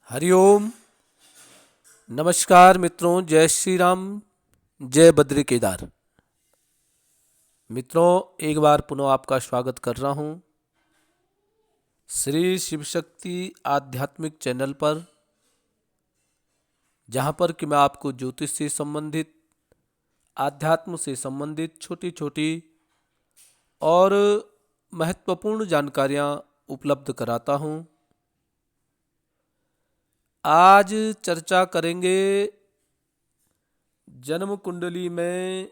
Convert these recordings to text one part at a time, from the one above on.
हरिओम। नमस्कार मित्रों, जय श्री राम, जय बद्री केदार। मित्रों, एक बार पुनः आपका स्वागत कर रहा हूँ श्री शिव शक्ति आध्यात्मिक चैनल पर, जहाँ पर कि मैं आपको ज्योतिष से संबंधित, आध्यात्म से संबंधित छोटी छोटी और महत्वपूर्ण जानकारियाँ उपलब्ध कराता हूँ। आज चर्चा करेंगे जन्म कुंडली में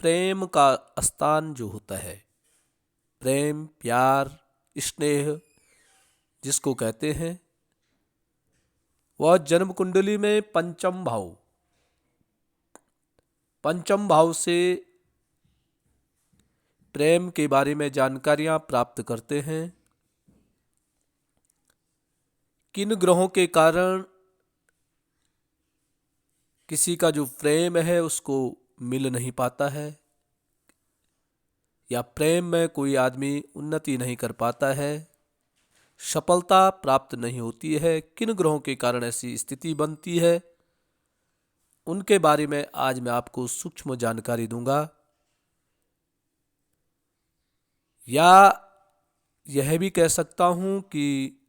प्रेम का स्थान जो होता है, प्रेम, प्यार, स्नेह जिसको कहते हैं, वह जन्म कुंडली में पंचम भाव से प्रेम के बारे में जानकारियां प्राप्त करते हैं। किन ग्रहों के कारण किसी का जो प्रेम है उसको मिल नहीं पाता है, या प्रेम में कोई आदमी उन्नति नहीं कर पाता है, सफलता प्राप्त नहीं होती है, किन ग्रहों के कारण ऐसी स्थिति बनती है, उनके बारे में आज मैं आपको सूक्ष्म जानकारी दूंगा। या यह भी कह सकता हूं कि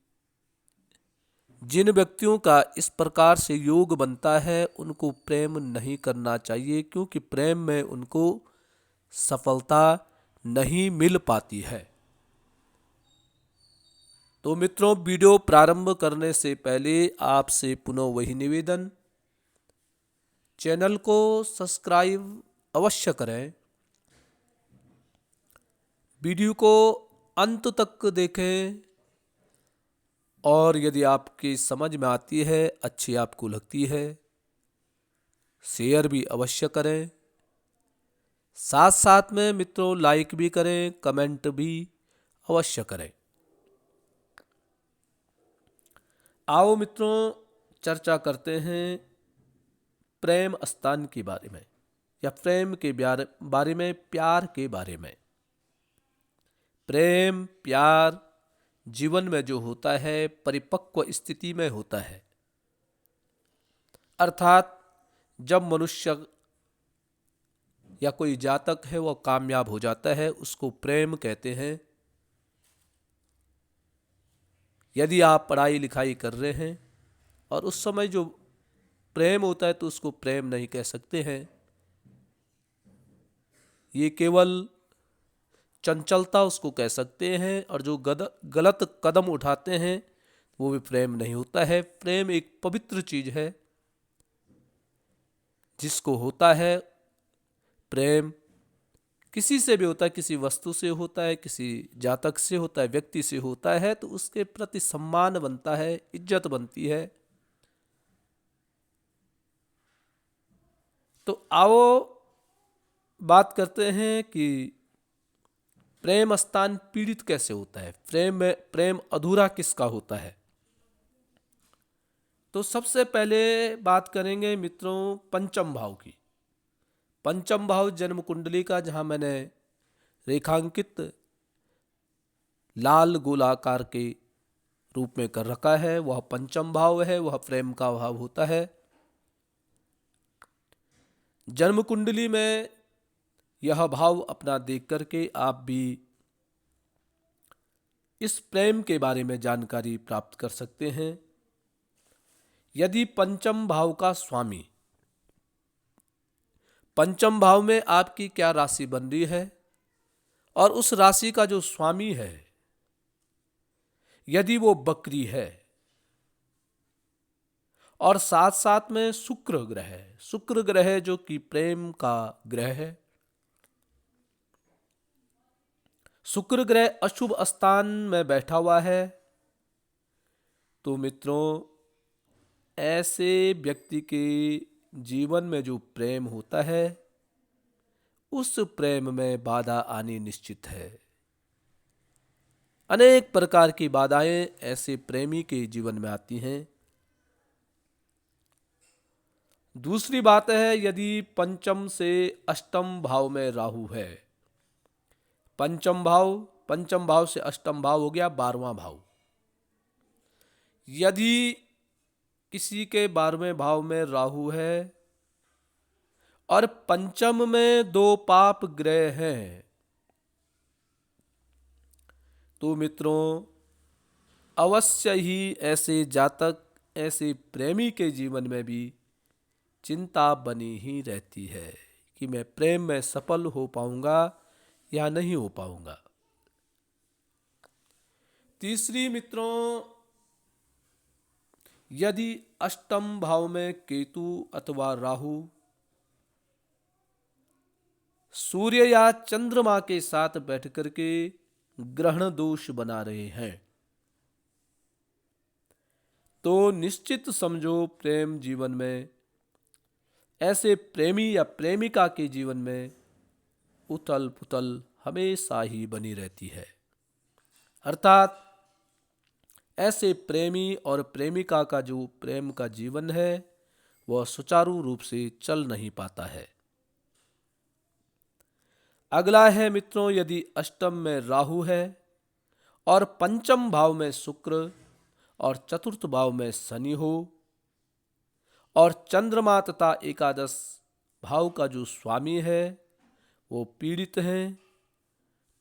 जिन व्यक्तियों का इस प्रकार से योग बनता है उनको प्रेम नहीं करना चाहिए, क्योंकि प्रेम में उनको सफलता नहीं मिल पाती है। तो मित्रों, वीडियो प्रारंभ करने से पहले आपसे पुनः वही निवेदन, चैनल को सब्सक्राइब अवश्य करें, वीडियो को अंत तक देखें, और यदि आपकी समझ में आती है, अच्छी आपको लगती है, शेयर भी अवश्य करें। साथ साथ में मित्रों लाइक भी करें, कमेंट भी अवश्य करें। आओ मित्रों, चर्चा करते हैं प्रेम स्थान के बारे में, या प्रेम के बारे में, प्यार के बारे में। प्रेम, प्यार जीवन में जो होता है परिपक्व स्थिति में होता है, अर्थात जब मनुष्य या कोई जातक है वह कामयाब हो जाता है, उसको प्रेम कहते हैं। यदि आप पढ़ाई लिखाई कर रहे हैं और उस समय जो प्रेम होता है तो उसको प्रेम नहीं कह सकते हैं, ये केवल चंचलता उसको कह सकते हैं। और जो गलत कदम उठाते हैं वो भी प्रेम नहीं होता है। प्रेम एक पवित्र चीज है, जिसको होता है प्रेम किसी से भी होता है, किसी वस्तु से होता है, किसी जातक से होता है, व्यक्ति से होता है, तो उसके प्रति सम्मान बनता है, इज्जत बनती है। तो आओ बात करते हैं कि प्रेम स्थान पीड़ित कैसे होता है, प्रेम अधूरा किसका होता है। तो सबसे पहले बात करेंगे मित्रों पंचम भाव की। पंचम भाव जन्म कुंडली का, जहां मैंने रेखांकित लाल गोलाकार के रूप में कर रखा है, वह पंचम भाव है, वह प्रेम का भाव होता है। जन्म कुंडली में यह भाव अपना देख करके आप भी इस प्रेम के बारे में जानकारी प्राप्त कर सकते हैं। यदि पंचम भाव का स्वामी, पंचम भाव में आपकी क्या राशि बन रही है, और उस राशि का जो स्वामी है यदि वो बकरी है, और साथ साथ में शुक्र ग्रह है, शुक्र ग्रह जो कि प्रेम का ग्रह है, शुक्र ग्रह अशुभ स्थान में बैठा हुआ है, तो मित्रों ऐसे व्यक्ति के जीवन में जो प्रेम होता है उस प्रेम में बाधा आनी निश्चित है। अनेक प्रकार की बाधाएं ऐसे प्रेमी के जीवन में आती हैं। दूसरी बात है, यदि पंचम से अष्टम भाव में राहु है, पंचम भाव से अष्टम भाव हो गया 12वां भाव। यदि किसी के 12वें भाव में राहु है और पंचम में 2 पाप ग्रह हैं, तो मित्रों अवश्य ही ऐसे जातक, ऐसे प्रेमी के जीवन में भी चिंता बनी ही रहती है कि मैं प्रेम में सफल हो पाऊंगा या नहीं हो पाऊंगा। तीसरी मित्रों, यदि अष्टम भाव में केतु अथवा राहु सूर्य या चंद्रमा के साथ बैठ करके ग्रहण दोष बना रहे हैं, तो निश्चित समझो प्रेम जीवन में ऐसे प्रेमी या प्रेमिका के जीवन में उथल पुथल हमेशा ही बनी रहती है। अर्थात ऐसे प्रेमी और प्रेमिका का जो प्रेम का जीवन है वह सुचारू रूप से चल नहीं पाता है। अगला है मित्रों, यदि अष्टम में राहु है और पंचम भाव में शुक्र और चतुर्थ भाव में शनि हो और चंद्रमा तथा एकादश भाव का जो स्वामी है वो पीड़ित हैं,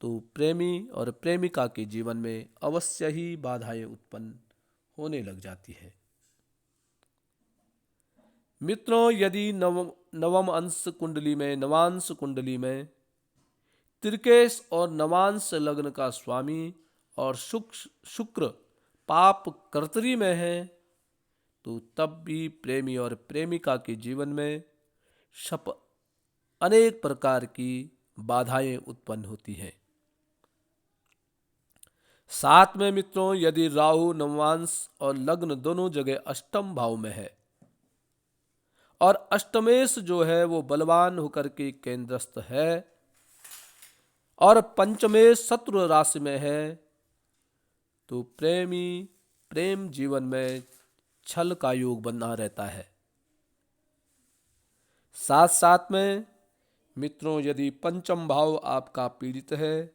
तो प्रेमी और प्रेमिका के जीवन में अवश्य ही बाधाएं उत्पन्न होने लग जाती है। मित्रों, यदि नवम अंश कुंडली में, नवांश कुंडली में त्रिकेश और नवांश लग्न का स्वामी और शुक्र पाप कर्तरी में है, तो तब भी प्रेमी और प्रेमिका के जीवन में अनेक प्रकार की बाधाएं उत्पन्न होती हैं। साथ में मित्रों, यदि राहु नवांश और लग्न दोनों जगह अष्टम भाव में है और अष्टमेश जो है वो बलवान होकर के केंद्रस्थ है और पंचमेश शत्रु राशि में है, तो प्रेमी प्रेम जीवन में छल का योग बना रहता है। साथ साथ में मित्रों, यदि पंचम भाव आपका पीड़ित है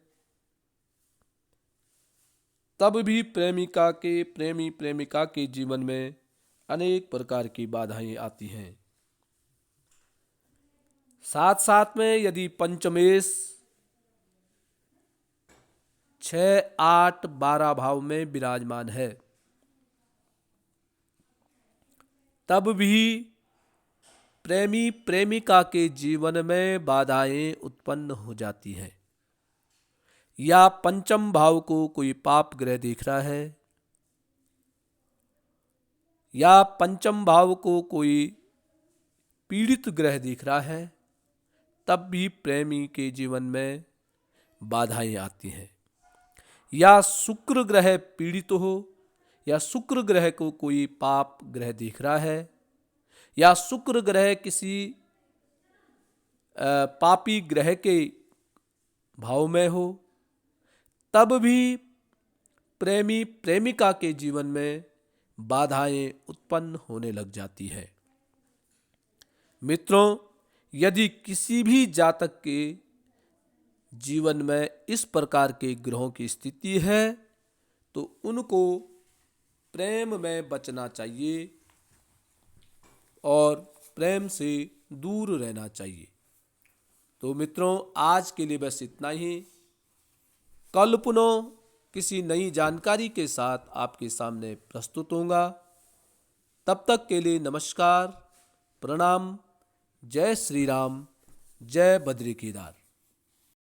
तब भी प्रेमी प्रेमिका के जीवन में अनेक प्रकार की बाधाएं आती हैं। साथ साथ में यदि पंचमेश 6, 8, 12 भाव में विराजमान है तब भी प्रेमी प्रेमिका के जीवन में बाधाएं उत्पन्न हो जाती हैं। या पंचम भाव को कोई पाप ग्रह देख रहा है या पंचम भाव को कोई पीड़ित ग्रह दिख रहा है, तब भी प्रेमी के जीवन में बाधाएं आती हैं। या शुक्र ग्रह पीड़ित हो या शुक्र ग्रह को कोई पाप ग्रह दिख रहा है या शुक्र ग्रह किसी पापी ग्रह के भाव में हो, तब भी प्रेमी प्रेमिका के जीवन में बाधाएं उत्पन्न होने लग जाती है। मित्रों, यदि किसी भी जातक के जीवन में इस प्रकार के ग्रहों की स्थिति है तो उनको प्रेम में बचना चाहिए और प्रेम से दूर रहना चाहिए। तो मित्रों, आज के लिए बस इतना ही। कल पुनः किसी नई जानकारी के साथ आपके सामने प्रस्तुत होऊंगा। तब तक के लिए नमस्कार, प्रणाम, जय श्री राम, जय बद्री केदार।